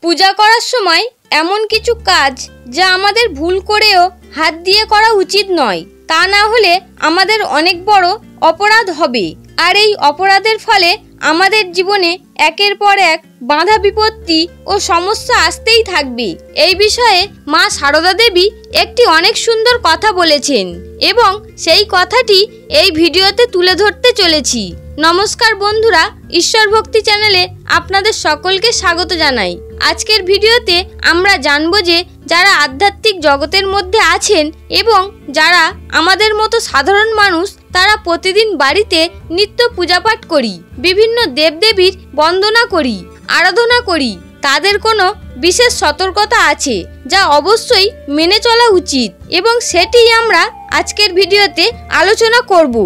পূজা করার সময় এমন কিছু কাজ যা আমাদের ভুল করেও হাত দিয়ে করা উচিত নয়, তা না হলে আমাদের অনেক বড় অপরাধ হবে। আর এই অপরাধের ফলে আমাদের জীবনে একের পর এক বাধা বিপত্তি ও সমস্যা আসতেই থাকবে। এই বিষয়ে মা সারদা দেবী একটি অনেক সুন্দর কথা বলেছেন এবং সেই কথাটি এই ভিডিওতে তুলে ধরতে চলেছি। নমস্কার বন্ধুরা, ঈশ্বর ভক্তি চ্যানেলে আপনাদের সকলকে স্বাগত জানাই। আজকের ভিডিওতে আমরা জানবো যে যারা আধ্যাত্মিক জগতের মধ্যে আছেন এবং যারা আমাদের মতো সাধারণ মানুষ, তারা প্রতিদিন বাড়িতে নিত্য পূজাপাঠ করি, বিভিন্ন দেবদেবীর বন্দনা করি, আরাধনা করি, তাদের কোনো বিশেষ সতর্কতা আছে যা অবশ্যই মেনে চলা উচিত এবং সেটিই আমরা আজকের ভিডিওতে আলোচনা করব।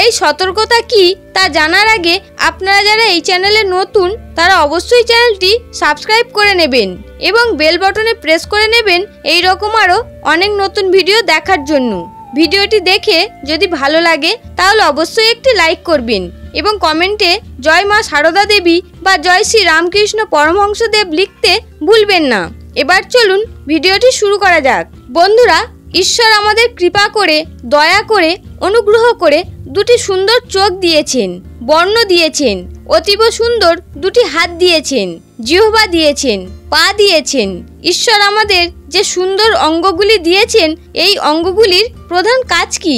এই সতর্কতা কি তা জানার আগে আপনারা যারা এই চ্যানেলে নতুন, তারা অবশ্যই চ্যানেলটি সাবস্ক্রাইব করে নেবেন এবং বেল বাটনে প্রেস করে নেবেন এই রকম আরও অনেক নতুন ভিডিও দেখার জন্য। ভিডিওটি দেখে যদি ভালো লাগে তাহলে অবশ্যই একটি লাইক করবেন এবং কমেন্টে জয় মা সারদা দেবী বা জয় শ্রী রামকৃষ্ণ পরমহংসদেব লিখতে ভুলবেন না। এবার চলুন ভিডিওটি শুরু করা যাক। বন্ধুরা, ঈশ্বর আমাদের কৃপা করে, দয়া করে, অনুগ্রহ করে দুটি সুন্দর চোখ দিয়েছেন, বর্ণ দিয়েছেন, অতীব সুন্দর দুটি হাত দিয়েছেন, জিহ্বা দিয়েছেন, পা দিয়েছেন। ঈশ্বর আমাদের যে সুন্দর অঙ্গগুলি দিয়েছেন, এই অঙ্গগুলির প্রধান কাজ কি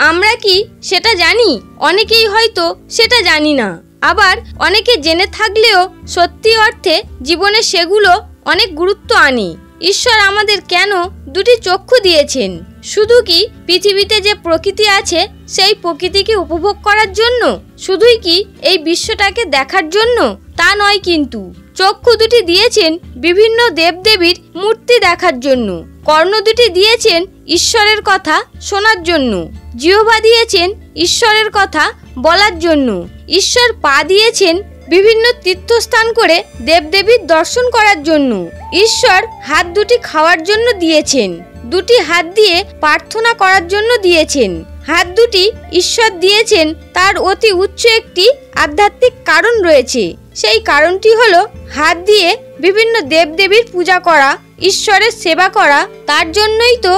আমরা কি সেটা জানি? অনেকেই হয়তো সেটা জানি না, আবার অনেকে জেনে থাকলেও সত্যি অর্থে জীবনে সেগুলো অনেক গুরুত্ব আনে। ঈশ্বর আমাদের কেন দুটি চক্ষু দিয়েছেন? শুধু কি পৃথিবীতে যে প্রকৃতি আছে সেই প্রকৃতিকে উপভোগ করার জন্য? শুধুই কি এই বিশ্বটাকে দেখার জন্য? তা নয়, কিন্তু চক্ষু দুটি দিয়েছেন বিভিন্ন দেবদেবীর মূর্তি দেখার জন্য, কর্ণ দুটি দিয়েছেন ঈশ্বরের কথা শোনার জন্য, জিহ্বা দিয়েছেন ঈশ্বরের কথা বলার জন্য, ঈশ্বর পা দিয়েছেন বিভিন্ন তীর্থস্থান করে দেবদেবীর দর্শন করার জন্য, ঈশ্বর হাত দুটি খাওয়ার জন্য দিয়েছেন, দুটি হাত দিয়ে প্রার্থনা করার জন্য দিয়েছেন। হাত দুটি ঈশ্বর দিয়েছেন, তার অতি উচ্চ একটি আধ্যাত্মিক কারণ রয়েছে। সেই কারণটি হলো হাত দিয়ে বিভিন্ন দেবদেবীর পূজা করা, ঈশ্বরের সেবা করা। তার জন্যই তো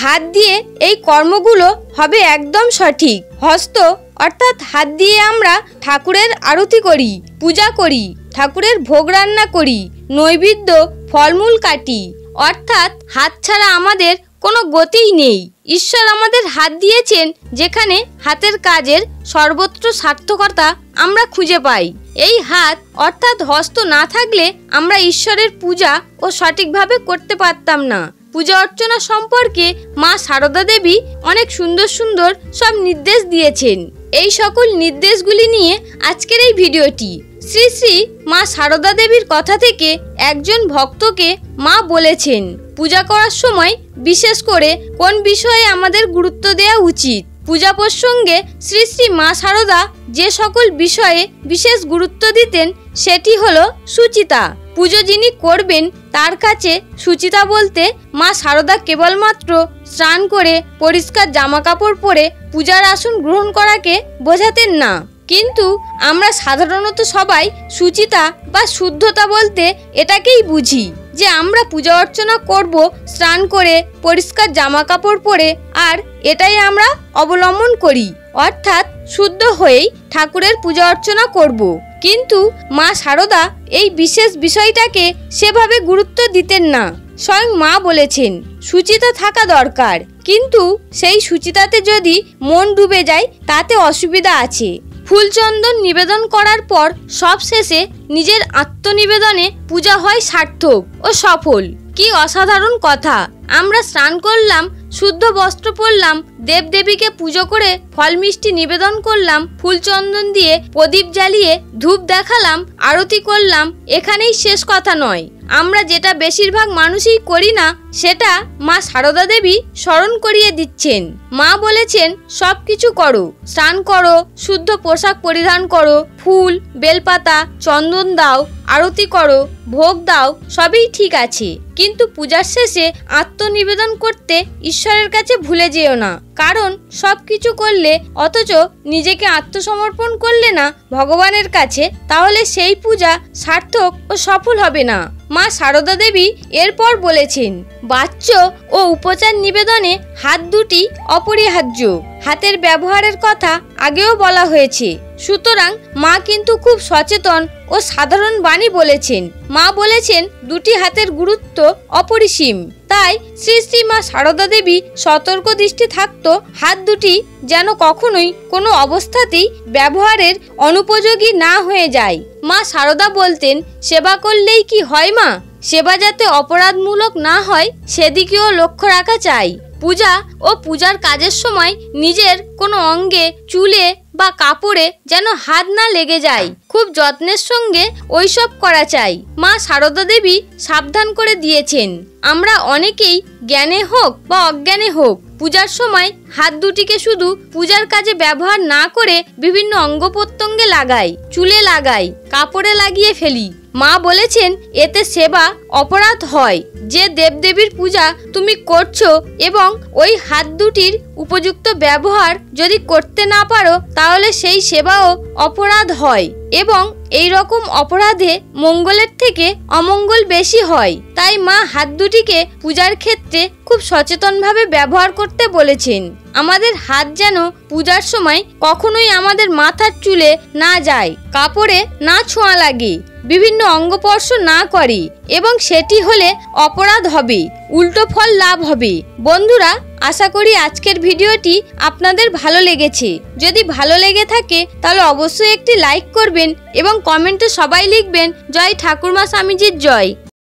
হাত দিয়ে এই কর্মগুলো হবে একদম সঠিক। হস্ত অর্থাৎ হাত দিয়ে আমরা ঠাকুরের আরতি করি, পূজা করি, ঠাকুরের ভোগ রান্না করি, নৈবেদ্য ফলমূল কাটি, অর্থাৎ হাত ছাড়া আমাদের কোনো গতিই নেই। ঈশ্বর আমাদের হাত দিয়েছেন, যেখানে হাতের কাজের সর্বত্র সার্থকতা আমরা খুঁজে পাই। এই হাত অর্থাৎ হস্ত না থাকলে আমরা ঈশ্বরের পূজা ও সঠিকভাবে করতে পারতাম না। পূজা অর্চনা সম্পর্কে মা সারদা দেবী অনেক সুন্দর সুন্দর সব নির্দেশ দিয়েছেন। এই সকল নির্দেশগুলি নিয়ে আজকের এই ভিডিওটি। শ্রী শ্রী মা সারদা দেবীর কথা থেকে একজন ভক্তকে মা বলেছেন, পূজা করার সময় বিশেষ করে কোন বিষয়ে আমাদের গুরুত্ব দেওয়া উচিত। পূজা প্রসঙ্গে শ্রী শ্রী মা সারদা যে সকল বিষয়ে বিশেষ গুরুত্ব দিতেন সেটি হলো সুচিতা। পুজো যিনি করবেন তার কাছে সুচিতা বলতে মা সারদা কেবলমাত্র স্নান করে পরিষ্কার জামা কাপড় পরে পূজার আসন গ্রহণ করাকে বোঝাতেন না, কিন্তু আমরা সাধারণত সবাই সুচিতা বা শুদ্ধতা বলতে এটাকেই বুঝি যে আমরা পূজা অর্চনা করব স্নান করে পরিষ্কার জামা কাপড় পরে, আর এটাই আমরা অবলম্বন করি, অর্থাৎ শুদ্ধ হয়েই ঠাকুরের পূজা অর্চনা করব। কিন্তু মা সারদা এই বিশেষ বিষয়টাকে সেভাবে গুরুত্ব দিতেন না। স্বয়ং মা বলেছেন সুচিতা থাকা দরকার, কিন্তু সেই সুচিতাতে যদি মন ডুবে যায় তাতে অসুবিধা আছে। ফুলচন্দন নিবেদন করার পর সব শেষে নিজের আত্মনিবেদনে পূজা হয় সার্থক ও সফল। কি অসাধারণ কথা! আমরা স্নান করলাম, শুদ্ধ বস্ত্র পরলাম, দেবদেবীকে পুজো করে ফল মিষ্টি নিবেদন করলাম, ফুলচন্দন দিয়ে প্রদীপ জ্বালিয়ে ধূপ দেখালাম, আরতি করলাম, এখানেই শেষ কথা নয়। আমরা যেটা বেশিরভাগ মানুষই করি না, সেটা মা সারদা দেবী স্মরণ করিয়ে দিচ্ছেন। মা বলেছেন সব কিছু করো, স্নান করো, শুদ্ধ পোশাক পরিধান করো, ফুল বেলপাতা চন্দন দাও, আরতি করো, ভোগ দাও, সবই ঠিক আছে, কিন্তু পূজার শেষে আত্মনিবেদন করতে ঈশ্বরের কাছে ভুলে যেও না। কারণ সব কিছু করলে অথচ নিজেকে আত্মসমর্পণ করলে না ভগবানের কাছে, তাহলে সেই পূজা সার্থক ও সফল হবে না। মা সারদা দেবী এরপর বলেছেন, বাচ্য ও উপচার নিবেদনে হাত দুটি অপরিহার্য। হাতের ব্যবহারের কথা আগেও বলা হয়েছে, সুতরাং মা কিন্তু খুব সচেতন ও সাধারণ বাণী বলেছেন। মা বলেছেন দুটি হাতের গুরুত্ব অপরিসীম। তাই শ্রী শ্রী মা সারদা দেবী সতর্ক দৃষ্টি থাকতো হাত দুটি যেন কখনোই কোনো অবস্থাতেই ব্যবহারের অনুপযোগী না হয়ে যায়। মা সারদা বলতেন, সেবা করলেই কি হয় মা? সেবা যাতে অপরাধমূলক না হয় সেদিকেও লক্ষ্য রাখা চাই। পূজা ও পূজার কাজের সময় নিজের কোনো অঙ্গে, চুলে বা কাপড়ে যেন হাত না লেগে যায়। খুব যত্নের সঙ্গে ওইসব করা চাই। মা সারদা দেবী সাবধান করে দিয়েছেন, আমরা অনেকেই জ্ঞানে হোক বা অজ্ঞানে হোক পূজার সময় হাত দুটিকে শুধু পূজার কাজে ব্যবহার না করে বিভিন্ন অঙ্গ প্রত্যঙ্গে লাগাই, চুলে লাগাই, কাপড়ে লাগিয়ে ফেলি। মা বলেছেন এতে সেবা অপরাধ হয়। যে দেবদেবীর পূজা তুমি করছো এবং ওই হাত দুটির উপযুক্ত ব্যবহার যদি করতে না পারো তাহলে সেই সেবাও অপরাধ হয় এবং এই রকম অপরাধে মঙ্গলের থেকে অমঙ্গল বেশি হয়। তাই মা হাত দুটিকে পূজার ক্ষেত্রে খুব সচেতনভাবে ব্যবহার করতে বলেছেন। আমাদের হাত যেন পূজার সময় কখনোই আমাদের মাথার চুলে না যায়, কাপড়ে না ছোঁয়া লাগে, বিভিন্ন অঙ্গস্পর্শ না করে এবং সেটি হলে অপরাধ হবে, উল্টো ফল লাভ হবে। বন্ধুরা, আশা করি আজকের ভিডিওটি আপনাদের ভালো লেগেছে। যদি ভালো লেগে থাকে তাহলে অবশ্যই একটি লাইক করবেন এবং কমেন্টে সবাই লিখবেন, জয় ঠাকুরমা স্বামীজির জয়।